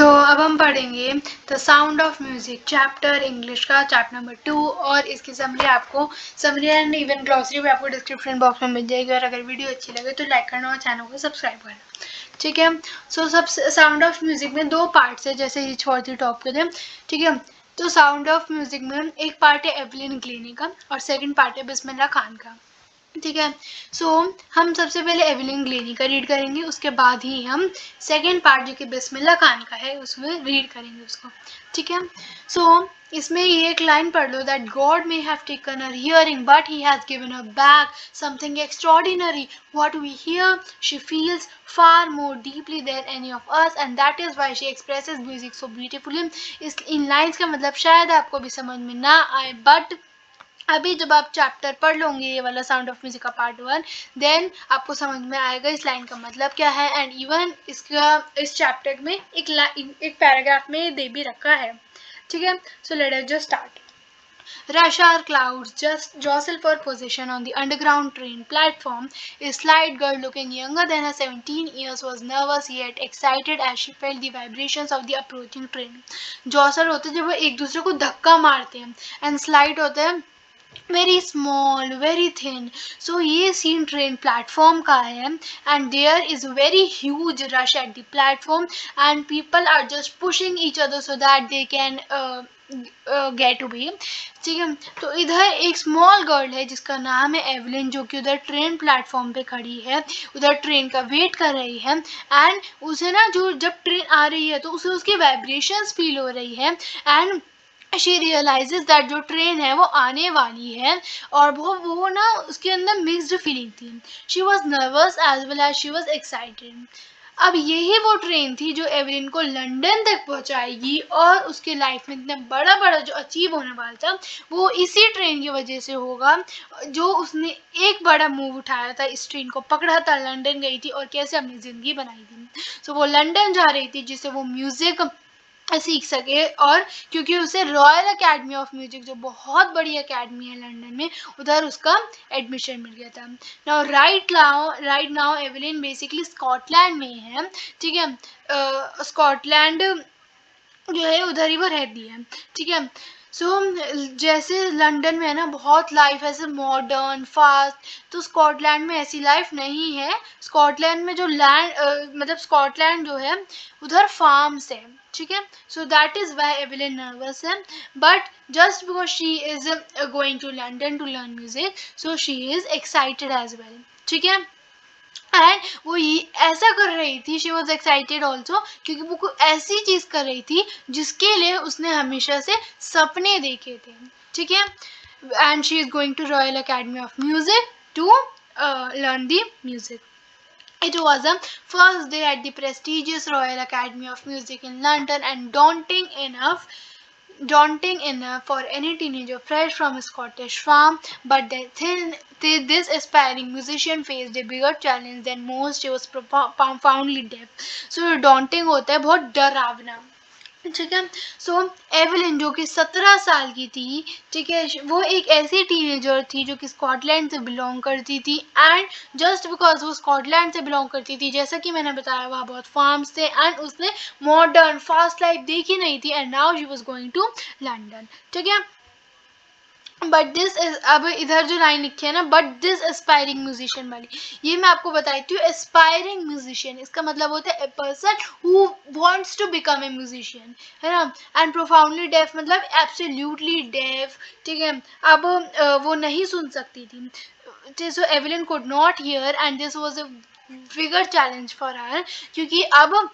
अब हम पढ़ेंगे the sound of music chapter English का चैप्टर नंबर 2 और इसकी समरी एंड इवन ग्लॉसरी भी आपको डिस्क्रिप्शन बॉक्स में मिल जाएगी। और अगर वीडियो अच्छी लगे तो लाइक करना और चैनल को सब्सक्राइब करना, ठीक है। सब साउंड ऑफ म्यूजिक में दो पार्ट्स है, जैसे रिच फॉर द टॉप के थे, ठीक है। तो साउंड ऑफ म्यूजिक में एक पार्ट है एवलिन ग्लेनी का और सेकंड पार्ट है बिस्मिल्लाह खान का, ठीक है। हम सबसे पहले एवलिन ग्लेनी का रीड करेंगे, उसके बाद ही हम सेकेंड पार्ट जो कि बिस्मिल्लाह खान का है उसमें रीड करेंगे उसको, ठीक है। इसमें ये एक लाइन पढ़ लो, that God may have taken her hearing but he has given her back something extraordinary, what we hear she feels far more deeply than any of us and that is why she expresses music so beautifully। इस इन lines का मतलब शायद आपको भी समझ में ना आए, बट अभी जब आप चैप्टर पढ़ लोगे ये वाला साउंड ऑफ म्यूजिक का पार्ट 1, देन आपको समझ में आएगा इस लाइन का मतलब क्या है। एंड इवन इस चैप्टर में एक पैराग्राफ में दे भी रखा है, ठीक है। So let us just start. Rush hour clouds just jostle for position on the underground train platform. A slight girl looking younger than her 17 years was nervous yet excited as she felt the vibrations of the approaching train. Jostle होते हैं जब वो एक दूसरे को धक्का मारते हैं, एंड स्लाइड होता है very small very thin. So ये सीन ट्रेन प्लेटफॉर्म का है and there is very huge rush at the platform and people are just pushing each other so that they can get away, ठीक है। तो इधर एक स्मॉल गर्ल है जिसका नाम है एवलिन, जो कि उधर ट्रेन प्लेटफॉर्म पे खड़ी है, उधर ट्रेन का वेट कर रही है। एंड उसे ना जो जब ट्रेन आ रही है तो उसे उसकी वाइब्रेशंस फील हो रही है एंड शी रियलाइजेस दैट जो ट्रेन है वो आने वाली है। और वो ना उसके अंदर मिक्स्ड फीलिंग थी, she was nervous as well as she was excited. अब यही वो ट्रेन थी जो एवलिन को लंदन तक पहुंचाएगी और उसके लाइफ में इतना बड़ा बड़ा जो अचीव होने वाला था वो इसी ट्रेन की वजह से होगा, जो उसने एक बड़ा मूव उठाया था, इस ट्रेन को पकड़ा था, लंदन गई थी और कैसे अपनी ज़िंदगी बनाई थी। वो लंदन जा रही थी जिससे वो म्यूज़िक सीख सके, और क्योंकि उसे रॉयल अकेडमी ऑफ म्यूजिक जो बहुत बड़ी अकेडमी है लंदन में, उधर उसका एडमिशन मिल गया था। Right now Evelyn basically Scotland में है, ठीक है। स्कॉटलैंड जो है उधर ही वो रहती है, ठीक है। जैसे लंदन में है ना बहुत लाइफ ऐसे मॉडर्न फास्ट, तो स्कॉटलैंड में ऐसी लाइफ नहीं है। स्कॉटलैंड में जो मतलब स्कॉटलैंड जो है उधर फार्म्स है, ठीक है। So that is why Evelyn nervous है, but just because she is going to London to learn music, so she is excited as well, ठीक है। एंड वो ये ऐसा कर रही थी, शी वॉज एक्साइटेड ऑल्सो, क्योंकि वो कोई ऐसी चीज कर रही थी जिसके लिए उसने हमेशा से सपने देखे थे, ठीक है। And she is going to Royal Academy of Music to learn the music. It was the first day at the prestigious Royal Academy of Music in London and daunting enough for any teenager fresh from a Scottish farm, but this aspiring musician faced a bigger challenge than most. He was profoundly deaf. So daunting होता है बहुत डरावना, ठीक है। Evelyn जो कि 17 साल की थी, ठीक है, वो एक ऐसी टीनेजर थी जो कि स्कॉटलैंड से बिलोंग करती थी। एंड जस्ट बिकॉज वो स्कॉटलैंड से बिलोंग करती थी, जैसा कि मैंने बताया वहाँ बहुत फार्म्स थे एंड उसने मॉडर्न फास्ट लाइफ देखी नहीं थी, and now she was going to London, ठीक है। बट दिस इज, अब इधर जो लाइन लिखी है ना, बट दिस एस्पायरिंग म्यूजिशियन वाली, ये मैं आपको बताती हूँ। एस्पायरिंग म्यूजिशियन इसका मतलब होता है a person who wants to become a musician, है ना। एंड प्रोफाउंडली डेफ मतलब एब्सोल्युटली डेफ, ठीक है। अब वो नहीं सुन सकती थी, so Evelyn could not hear and this was a bigger challenge for her, क्योंकि अब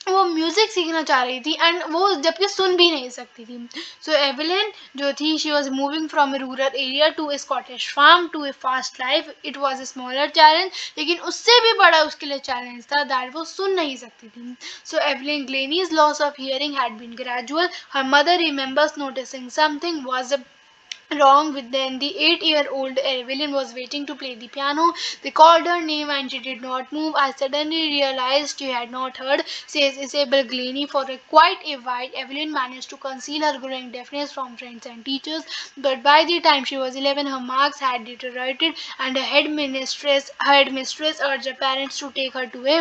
वो म्यूजिक सीखना चाह रही थी एंड वो जबकि सुन भी नहीं सकती थी। एवलिन जो थी, she was moving from a rural area to a Scottish farm to a fast life. It was a smaller challenge, लेकिन उससे भी बड़ा उसके लिए चैलेंज था दैट वो सुन नहीं सकती थी। Evelyn Glennie's loss of hearing had been gradual, her mother remembers noticing something was wrong with them. The 8-year-old Evelyn was waiting to play the piano. They called her name and she did not move. I suddenly realized she had not heard, says Isabel Glennie. For quite a while, Evelyn managed to conceal her growing deafness from friends and teachers. But by the time she was 11, her marks had deteriorated, and her headmistress urged her parents to take her to a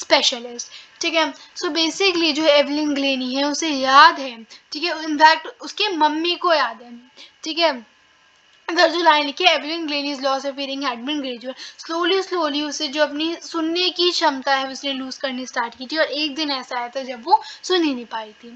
specialist, ठीक है। So basically जो Evelyn Glenny है उसे याद है, ठीक है, in fact उसके मम्मी को याद है, ठीक है। अगर जो लाइन लिखी है, Evelyn Glennie's loss of hearing had been gradual, slowly slowly उसे जो अपनी सुनने की क्षमता है उसने लूज करनी स्टार्ट की थी, और एक दिन ऐसा आया था जब वो सुन ही नहीं पाई थी,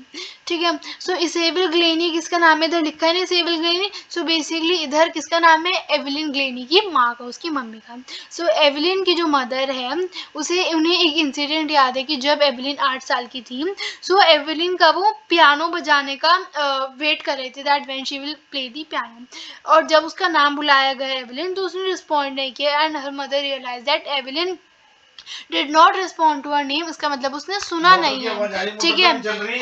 ठीक है। सो इसेबल ग्लेनी किसका नाम है, इधर लिखा है ना इसेबल ग्लेनी, सो बेसिकली इधर किसका नाम है, एवलिन ग्लेनी की माँ का, उसकी मम्मी का। सो एवलिन की जो मदर है उसे उन्हें एक इंसिडेंट याद है कि जब एवलिन 8 साल की थी, सो एवलिन का वो पियानो बजाने का वेट कर रहे थे, that when she will play the piano, और जब उसका नाम बुलाया गया एवलिन तो उसने रिस्पॉन्ड नहीं किया, and her mother realize that Evelyn did not respond to her name, इसका मतलब उसने सुना नहीं है, ठीक है।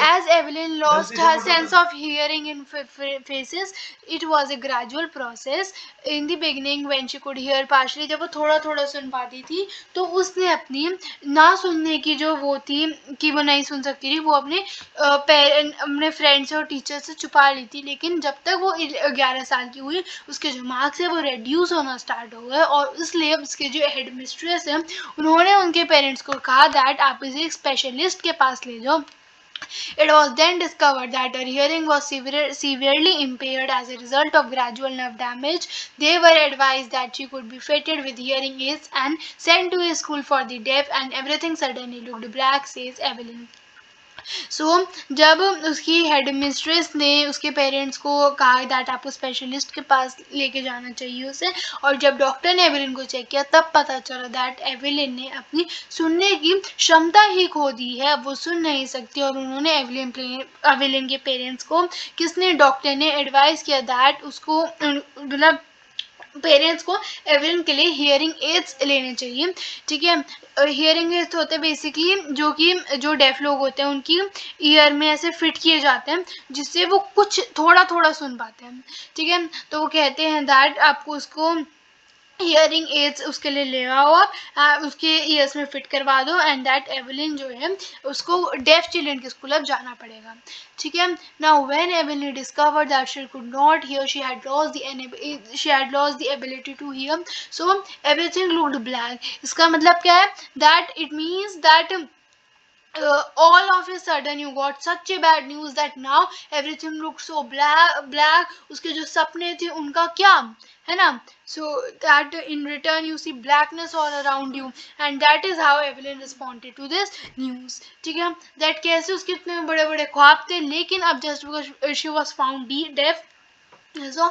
As Evelyn lost her sense of hearing in phases, it was a gradual process, in the beginning when she could hear partially, जब वो थोड़ा थोड़ा सुन पाती थी तो उसने अपनी ना सुनने की जो वो थी कि वो नहीं सुन सकती थी, वो अपने अपने फ्रेंड्स और टीचर से छुपा ली थी, लेकिन जब तक वो 11 साल की हुई उसके जो मार्क्स है वो रेड्यूस होना स्टार्ट हो गए, और इसलिए उसके जो हेड मिस्ट्रेस है उन्होंने उनके पेरेंट्स को कहा दैट आप इसे एक स्पेशलिस्ट के पास ले जाओ। It was then discovered that her hearing was severely impaired as a result of gradual nerve damage. They were advised that she could be fitted with hearing aids and sent to a school for the deaf, and everything suddenly looked black, says Evelyn. सो जब उसकी head mistress ने उसके parents को कहा that आपको specialist के पास लेके जाना चाहिए उसे, और जब डॉक्टर ने एवलिन को चेक किया तब पता चला दैट एवलिन ने अपनी सुनने की क्षमता ही खो दी है, वो सुन नहीं सकती, और उन्होंने एवलिन के पेरेंट्स को किसने, डॉक्टर ने एडवाइस किया दैट उसको मतलब पेरेंट्स को एवलिन के लिए हियरिंग एड्स लेने चाहिए, ठीक है। हियरिंग एड्स होते हैं बेसिकली जो कि जो डेफ लोग होते हैं उनकी ईयर में ऐसे फिट किए जाते हैं जिससे वो कुछ थोड़ा थोड़ा सुन पाते हैं, ठीक है। तो वो कहते हैं दैट आपको उसको हियरिंग एड्स उसके लिए ले आओ आप, उसके ईयर्स में फिट करवा दो, एंड दैट एवलिन जो है उसको डेफ चिल्ड्रन के स्कूल अब जाना पड़ेगा, ठीक है। Now when Evelyn discovered that she could not hear, she had lost the ability to hear, so everything looked black, इसका मतलब क्या है, that it means that all of a sudden you got such a bad news that now everything looks so black, उसके जो सपने थे उनका क्या है ना, so that in return you see blackness all around you, and that is how Evelyn responded to this news, ठीक है। that कैसे उसके इतने बड़े बड़े ख्वाब थे लेकिन अब just because she was found deaf, so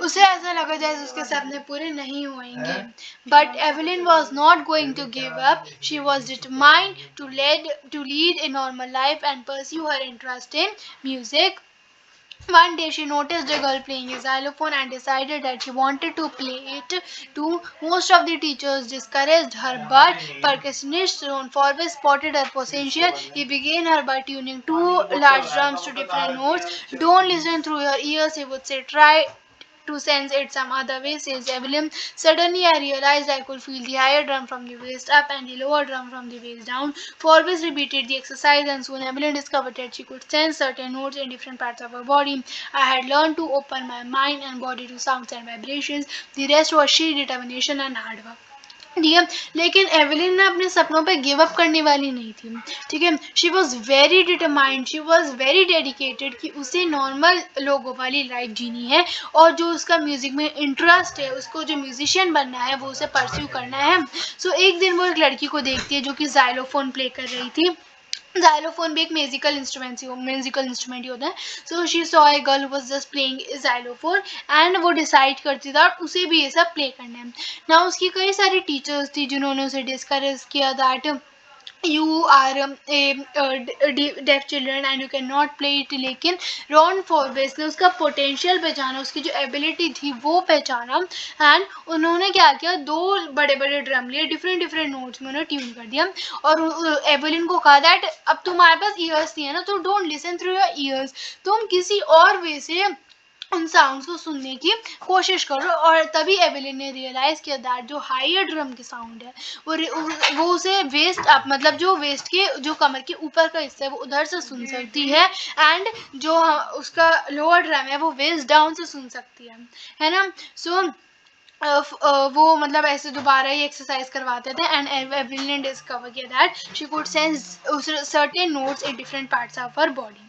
उसे ऐसा लगा जैसे उसके सपने पूरे नहीं होंगे, but Evelyn was not going to give up. She was determined to lead a normal life and pursue her interest in music. One day she noticed a girl playing a xylophone and decided that she wanted to play it too. Most of the teachers discouraged her, but percussionist Ron Forbes spotted her potential. He began her by tuning two large drums to different notes. Don't listen through your ears, he would say. Try to sense it some other way, says Evelyn. Suddenly I realized I could feel the higher drum from the waist up and the lower drum from the waist down. Forbes repeated the exercise and soon Evelyn discovered that she could sense certain notes in different parts of her body. I had learned to open my mind and body to sounds and vibrations. The rest was sheer determination and hard work. ठीक है, लेकिन Evelyn ना अपने सपनों पे give up करने वाली नहीं थी, ठीक है। She was very determined, she was very dedicated कि उसे नॉर्मल लोगों वाली लाइफ जीनी है, और जो उसका म्यूजिक में इंटरेस्ट है, उसको जो म्यूजिशियन बनना है वो उसे परस्यू करना है। सो एक दिन वो एक लड़की को देखती है जो कि जाइलोफोन प्ले कर रही थी। जाइलोफोन भी एक म्यूजिकल इंस्ट्रूमेंट ही होता है। So she saw a girl was just playing xylophone, and वो डिसाइड करती था उसे भी ये सब प्ले करना है ना। उसकी कई सारी टीचर्स थी जिन्होंने उसे डिस्करेज किया that you are a deaf children and you cannot play it, लेकिन रॉन फॉर्बेस ने उसका पोटेंशियल पहचाना, उसकी जो एबिलिटी थी वो पहचाना, एंड उन्होंने क्या किया, दो बड़े बड़े ड्रम लिए, डिफरेंट डिफरेंट नोट्स में उन्होंने ट्यून कर दिया, और एवलिन को कहा दैट अब तुम्हारे पास ईयर्स नहीं है ना, तो don't listen through your ears, तुम किसी और वे से उन साउंड्स को सुनने की कोशिश करो। और तभी एवलिन ने रियलाइज किया दैट जो हायर ड्रम के साउंड है वो उसे वेस्ट अप, मतलब जो वेस्ट के जो कमर के ऊपर का हिस्सा है वो उधर से सुन सकती है, एंड जो उसका लोअर ड्रम है वो वेस्ट डाउन से सुन सकती है ना। सो वो मतलब ऐसे दोबारा ही एक्सरसाइज करवाते थे एंड एवरिन ने डिस्कवर किया that she could sense certain notes in different parts of her body.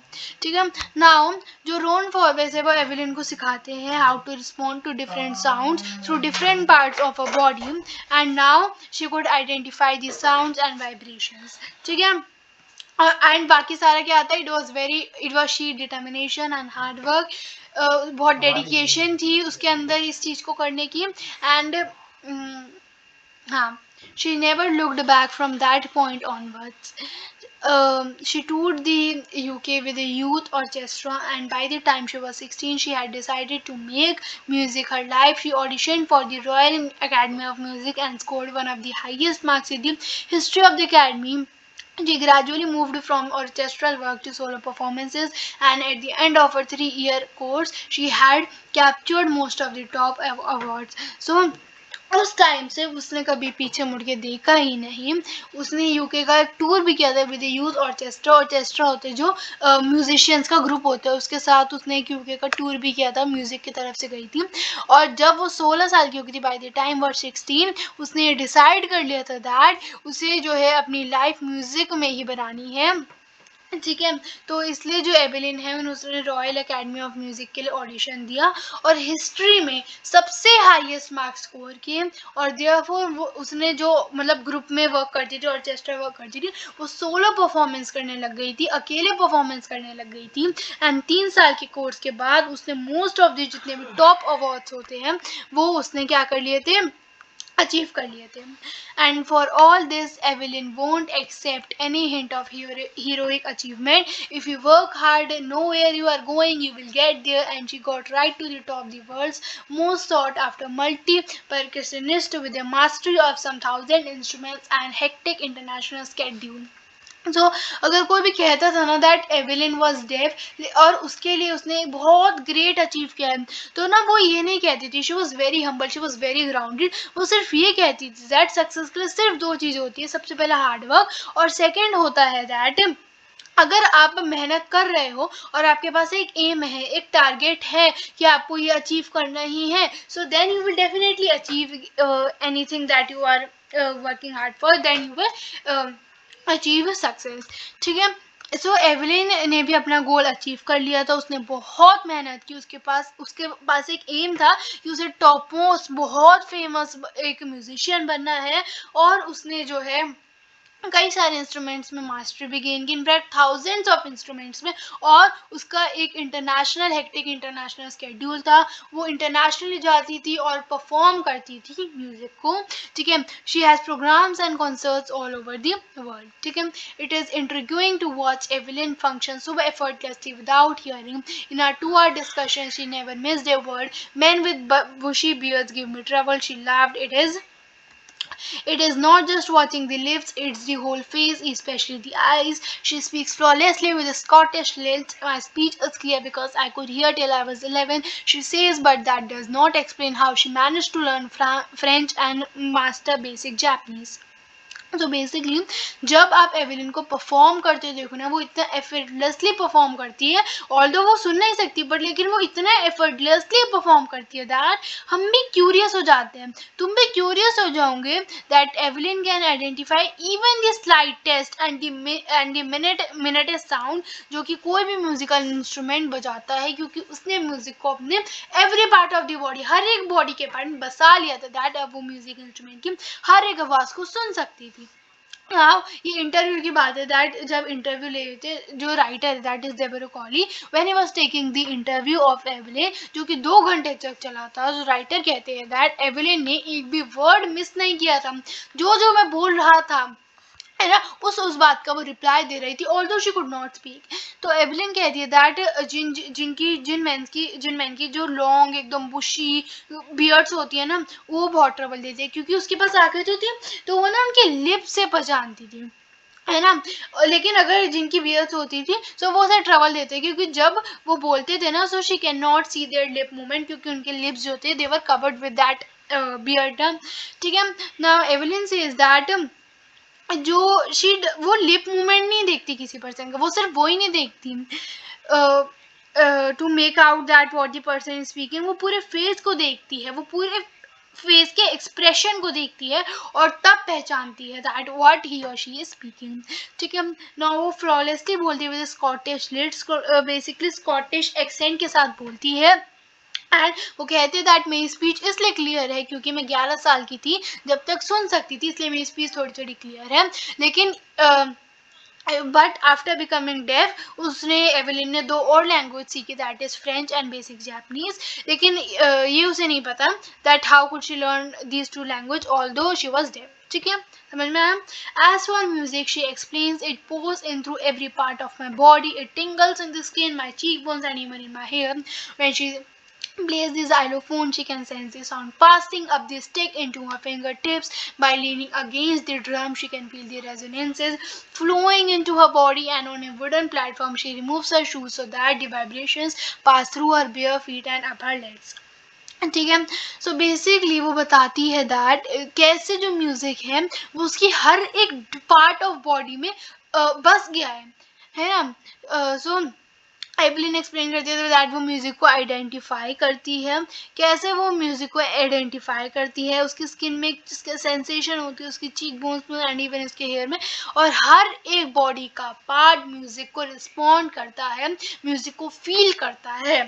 ठीक है. नाउ जो रोन फॉरवेज है वो एवलिन को सिखाते हैं how to respond to different sounds through different parts of a body and now she could identify the sounds and vibrations. ठीक है. एंड बाकी सारा क्या आता है, it was she determination and hard work. बहुत डेडिकेशन थी उसके अंदर इस चीज़ को करने की. एंड हाँ, she never looked back from that point onwards. She toured the UK with a youth orchestra, and by the time she was 16, she had decided to make music her life. She auditioned for the Royal Academy of Music and scored one of the highest marks in the history of the Academy. She gradually moved from orchestral work to solo performances, and at the end of her 3-year course, she had captured most of the top awards. So उस time से उसने कभी पीछे मुड़ के देखा ही नहीं. उसने यूके का एक टूर भी किया था विद यूथ ऑर्केस्ट्रा. ऑर्केस्ट्रा होते जो म्यूजिशियंस का ग्रुप होता है, उसके साथ उसने एक यूके का टूर भी किया था, म्यूजिक की तरफ से गई थी. और जब वो 16 साल की हो गई थी, बाय द टाइम वो 16, उसने ये डिसाइड कर लिया था दैट उसे जो है अपनी लाइफ म्यूजिक में ही बनानी है. ठीक है. तो इसलिए जो एवेलिन है उसने रॉयल एकेडमी ऑफ म्यूजिक के लिए ऑडिशन दिया और हिस्ट्री में सबसे हाईएस्ट मार्क्स स्कोर किए. और देयरफॉर वो उसने जो मतलब ग्रुप में वर्क करती थी, ऑर्केस्ट्रा वर्क करती थी, वो सोलो परफॉर्मेंस करने लग गई थी, अकेले परफॉर्मेंस करने लग गई थी. एंड 3 साल के कोर्स के बाद उसने मोस्ट ऑफ द जितने भी टॉप अवार्ड्स होते हैं वो उसने क्या कर लिए थे, अचीव कर लिए थे. And for all this Evelyn won't accept any hint of heroic achievement. If you work hard, know where you are going, you will get there. And she got right to the top, the world's most sought after multi-percussionist with a mastery of some 1,000 instruments and hectic international schedule. So, अगर कोई भी कहता था ना that Evelyn was def और उसके लिए उसने बहुत ग्रेट अचीव किया है, तो ना वो ये नहीं कहती थी. She was very humble, she was very grounded. वो सिर्फ ये कहती थी दैट सक्सेस के लिए सिर्फ 2 चीज़ होती है. सबसे पहला हार्ड वर्क और सेकेंड होता है दैट अगर आप मेहनत कर रहे हो और आपके पास एक एम है, एक टारगेट है कि आपको ये अचीव करना ही है, so then you will definitely achieve anything that you are working hard for, then you will achieve success. ठीक है. सो एवलिन ने भी अपना गोल अचीव कर लिया था. उसने बहुत मेहनत की. उसके पास एक एम था कि उसे टॉप मोस्ट बहुत फेमस एक म्यूजिशियन बनना है. और उसने जो है कई सारे इंस्ट्रूमेंट्स में मास्टरी भी गेन की, इनफैक्ट थाउजेंड्स ऑफ इंस्ट्रूमेंट्स में. और उसका एक इंटरनेशनल हेक्टिक इंटरनेशनल स्केड्यूल था. वो इंटरनेशनली जाती थी और परफॉर्म करती थी म्यूजिक को. ठीक है. She has programmes and concerts all over the world. ठीक है. It is intriguing to watch Evelyn function so effortlessly without hearing. In our 2-hour discussion, she never missed a word. Men with bushy beards give me trouble, she laughed. It is not just watching the lips, it's the whole face, especially the eyes. She speaks flawlessly with a Scottish lilt. My speech is clear because I could hear till I was 11, she says, but that does not explain how she managed to learn French and master basic Japanese. तो basically जब आप Evelyn को perform करते देखो ना, वो इतना effortlessly perform करती है. ऑल्दो वो सुन नहीं सकती बट लेकिन वो इतना एफर्टलेसली परफॉर्म करती है दैट हम भी क्यूरियस हो जाते हैं. तुम भी क्यूरियस हो जाओगे that Evelyn can identify even the slightest and the minute sound जो कि कोई भी म्यूजिकल इंस्ट्रूमेंट बजाता है, क्योंकि उसने म्यूजिक को अपने every part of the body, हर एक बॉडी के पार्ट में बसा लिया था दैट अब वो म्यूजिक इंस्ट्रूमेंट की हर एक आवाज़ को सुन सकती थी. हाँ, ये इंटरव्यू की बात है दैट जब इंटरव्यू ले रहे थे जो राइटर है that is Deborah Cowley, when he was taking the interview of Evelyn जो कि 2 घंटे तक चला था. जो राइटर कहते हैं दैट एवेलिन ने एक भी वर्ड मिस नहीं किया था. जो जो मैं बोल रहा था है ना, उस बात का वो रिप्लाई दे रही थी although she could not speak. तो एवेलिन कहती है दैट जिन मैन की जो लॉन्ग एकदम बुशी बियर्ड्स होती है ना, वो बहुत ट्रबल देती है क्योंकि उसके पास आंखें तो थी तो वो ना उनके लिप से पहचानती थी, है ना. लेकिन अगर जिनकी बियर्ड्स होती थी तो वो उसे ट्रबल देते क्योंकि जब वो बोलते थे ना, so she can not see their lip movement क्योंकि उनके लिप्स जो थे they were covered with that beard. ठीक है. नाउ एवेलिन सेज दैट जो वो लिप मूवमेंट नहीं देखती किसी पर्सन का, वो सिर्फ वो ही नहीं देखती to make out that what the person is speaking, वो पूरे फेस को देखती है, वो पूरे फेस के एक्सप्रेशन को देखती है और तब पहचानती है दैट व्हाट ही और शी इज स्पीकिंग। ठीक है, ना वो फ्लॉलेसली बोलती है with Scottish lilts, basically Scottish accent के साथ बोलती है। एंड वो कहते हैं दैट मेरी स्पीच इसलिए क्लियर है क्योंकि मैं 11 साल की थी जब तक सुन सकती थी, इसलिए मेरी स्पीच थोड़ी थोड़ी क्लियर है। लेकिन बट आफ्टर बिकमिंग डेफ उसने एवेलिन ने 2 और लैंग्वेज सीखी, that is French and basic Japanese. लेकिन ये उसे नहीं पता that how could she learn these 2 language although she was deaf. ठीक है, समझ में आया? As for music she explains it pours in through every part of my body, it tingles in the skin, my cheek bones and even in my hair. When she plays the xylophone, she can sense the sound passing up the stick into her fingertips. By leaning against the drum, she can feel the resonances flowing into her body, and on a wooden platform, she removes her shoes so that the vibrations pass through her bare feet and up her legs. ठीक है, so basically वो बताती है that कैसे जो music है वो उसकी हर एक पार्ट ऑफ बॉडी में बस गया है ना। सो एवलिन एक्सप्लेन करती है दैट वो म्यूजिक को आइडेंटिफाई करती है, कैसे वो म्यूजिक को आइडेंटिफाई करती है, उसकी स्किन में जिसका सेंसेशन होती है, उसकी चीक बोन्स में एंड इवन इसके हेयर में, और हर एक बॉडी का पार्ट म्यूजिक को रिस्पॉन्ड करता है, म्यूजिक को फील करता है।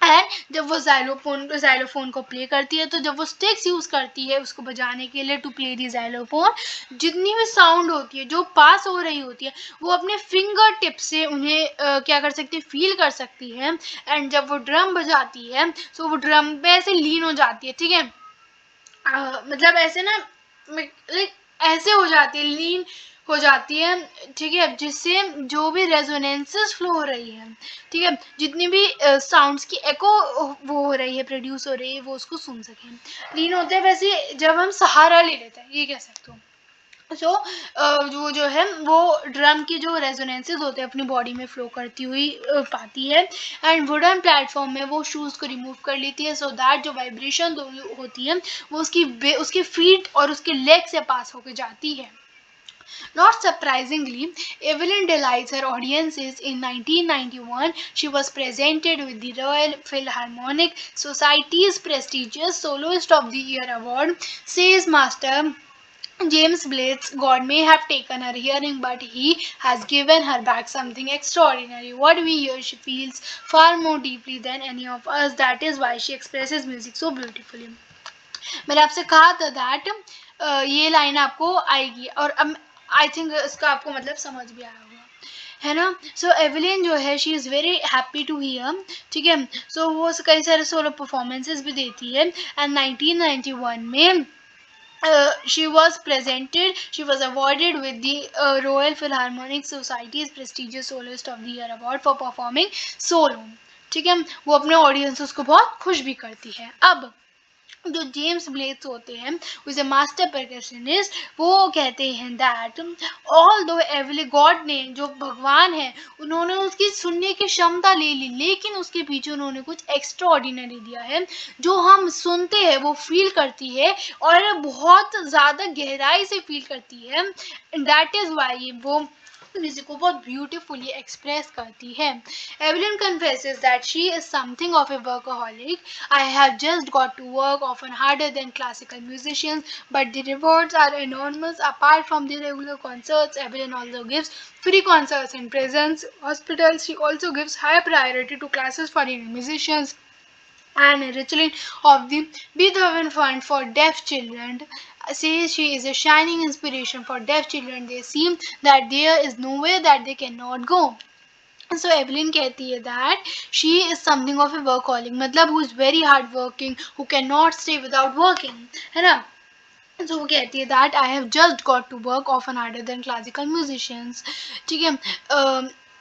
एंड जब वो जाइलोफोन को प्ले करती है, तो जब वो स्टिक्स यूज करती है उसको बजाने के लिए टू प्ले दी जाइलोफोन, जितनी भी साउंड होती है जो पास हो रही होती है वो अपने फिंगर टिप से उन्हें क्या कर सकती है, फील कर सकती है। एंड जब वो ड्रम बजाती है तो वो ड्रम पे ऐसे लीन हो जाती है। ठीक है, मतलब ऐसे ना, लाइक ऐसे हो जाती है, लीन हो जाती है। ठीक है, जिससे जो भी रेजोनेंसेस फ्लो हो रही है, ठीक है, जितनी भी साउंड्स की एको वो हो रही है, प्रोड्यूस हो रही है, वो उसको सुन सकें। लीन होते हैं वैसे जब हम सहारा ले लेते हैं, ये कह सकते हो। सो जो है वो ड्रम की जो रेजोनेंसेस होते हैं अपनी बॉडी में फ्लो करती हुई पाती है। एंड वुडन प्लेटफॉर्म में वो शूज़ को रिमूव कर लेती है सो दैट जो वाइब्रेशन होती है वो उसकी फीट और उसके लेग से पास होकर जाती है। Not surprisingly, Evelyn delights her audiences. In 1991, she was presented with the Royal Philharmonic Society's prestigious Soloist of the Year award, says Master James Blades. God may have taken her hearing, but he has given her back something extraordinary. What we hear, she feels far more deeply than any of us. That is why she expresses music so beautifully. मैंने आपसे कहा था that ये line आपको आएगी, और अब I think इसका आपको मतलब समझ भी आया होगा, है ना। सो एवलिन जो है she is very happy to hear. ठीक है, सो वो कई सारे सोलो परफॉर्मेंसेस भी देती है। एंड 1991 में she was awarded with the Royal Philharmonic Society's prestigious Soloist of the Year award for performing solo। ठीक है, वो अपने ऑडियंसेस को बहुत खुश भी करती है। अब जो जेम्स ब्लेड्स होते हैं उसे मास्टर परकशनिस्ट, वो कहते हैं दैट ऑल दो एवली गॉड ने, जो भगवान है, उन्होंने उसकी सुनने की क्षमता ले ली, लेकिन उसके पीछे उन्होंने कुछ एक्स्ट्रा ऑर्डिनरी दिया है, जो हम सुनते हैं वो फील करती है और बहुत ज़्यादा गहराई से फील करती है। दैट इज़ वाई वो म्यूजिक को बहुत ब्यूटीफुली एक्सप्रेस करती है। Evelyn confesses that she is something of a workaholic. I have just got to work often harder than classical musicians, but the rewards are enormous. Apart from the regular concerts, Evelyn also gives free concerts in prisons, hospitals. She also gives high priority to classes for young musicians. And Richlin of the Beethoven Fund for Deaf Children says she is a shining inspiration for deaf children. They seem that there is nowhere that they cannot go. So Evelyn कहती है that she is something of a workaholic, मतलब who is very hard working, who cannot stay without working, है ना। So वो कहती है that I have just got to work often harder than classical musicians। ठीक है,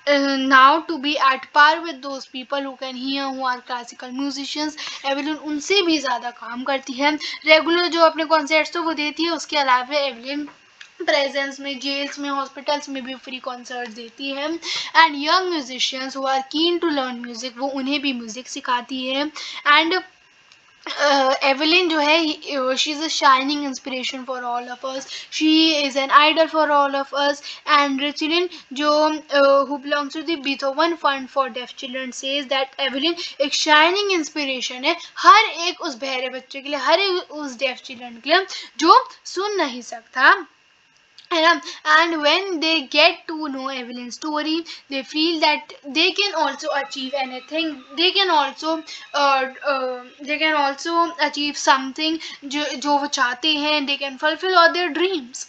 now to be at par with those people who can hear, who are classical musicians, Evelyn उनसे भी ज़्यादा काम करती है। रेगुलर जो अपने कॉन्सर्ट्स तो वो देती है, उसके अलावा एवलिन प्रेजेंस में, जेल्स में, हॉस्पिटल्स में भी फ्री कॉन्सर्ट देती है। And young musicians who are keen to learn music, वो उन्हें भी म्यूजिक सिखाती है। एंड एवलिन जो है she is a shining inspiration for all of us, she is an idol for all of us. And रिचलिन जो who belongs to the Beethoven fund for deaf children says that Evelyn एक shining inspiration है हर एक उस बहरे बच्चे के लिए, हर एक उस डेफ चिल्ड्रन के लिए जो सुन नहीं सकता है ना। And when they get to know Evelyn's story, they feel that they can also achieve anything, they can also achieve something जो वो चाहते हैं, they can fulfill all their dreams.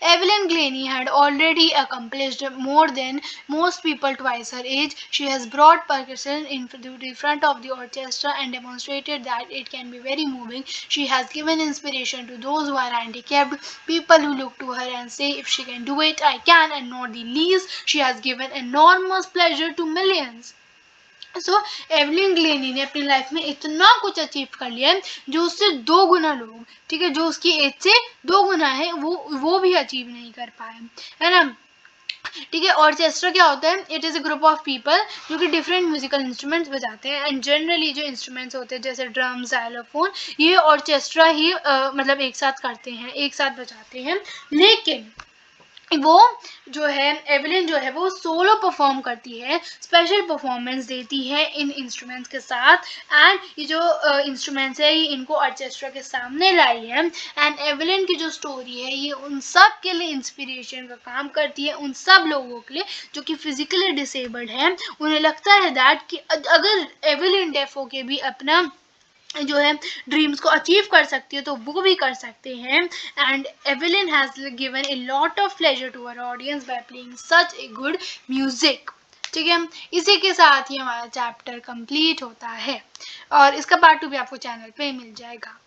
Evelyn Glennie had already accomplished more than most people twice her age. She has brought percussion into the front of the orchestra and demonstrated that it can be very moving. She has given inspiration to those who are handicapped, people who look to her and say, if she can do it, I can, and not the least, she has given enormous pleasure to millions. So Evelyn Glenny ने अपनी life में इतना कुछ achieve कर लिया है जो उससे 2 गुना लोग, ठीक है, जो उसकी एज से 2 गुना है, वो भी अचीव नहीं कर पाए, है ना। ठीक है, ऑर्केस्ट्रा क्या होता है? It is a group of people जो कि डिफरेंट म्यूजिकल इंस्ट्रूमेंट्स बजाते हैं। एंड जनरली जो इंस्ट्रूमेंट्स होते हैं जैसे ड्रम, xylophone, ये ऑर्केस्ट्रा ही मतलब एक साथ करते हैं, एक साथ बजाते हैं। लेकिन वो जो है एवलिन जो है वो सोलो परफॉर्म करती है, स्पेशल परफॉर्मेंस देती है इन इंस्ट्रूमेंट्स के साथ। एंड ये जो इंस्ट्रूमेंट्स है ये इनको ऑर्केस्ट्रा के सामने लाई है। एंड एवलिन की जो स्टोरी है ये उन सब के लिए इंस्पिरेशन का काम करती है, उन सब लोगों के लिए जो कि फिजिकली डिसेबल्ड है। उन्हें लगता है दैट कि अगर एवलिन डेफ होके भी अपना जो है ड्रीम्स को अचीव कर सकती है तो वो भी कर सकते हैं। And Evelyn has given a lot of pleasure to our audience by playing such a good music. ठीक है, इसी के साथ ही हमारा चैप्टर कंप्लीट होता है और इसका पार्ट 2 भी आपको चैनल पे मिल जाएगा।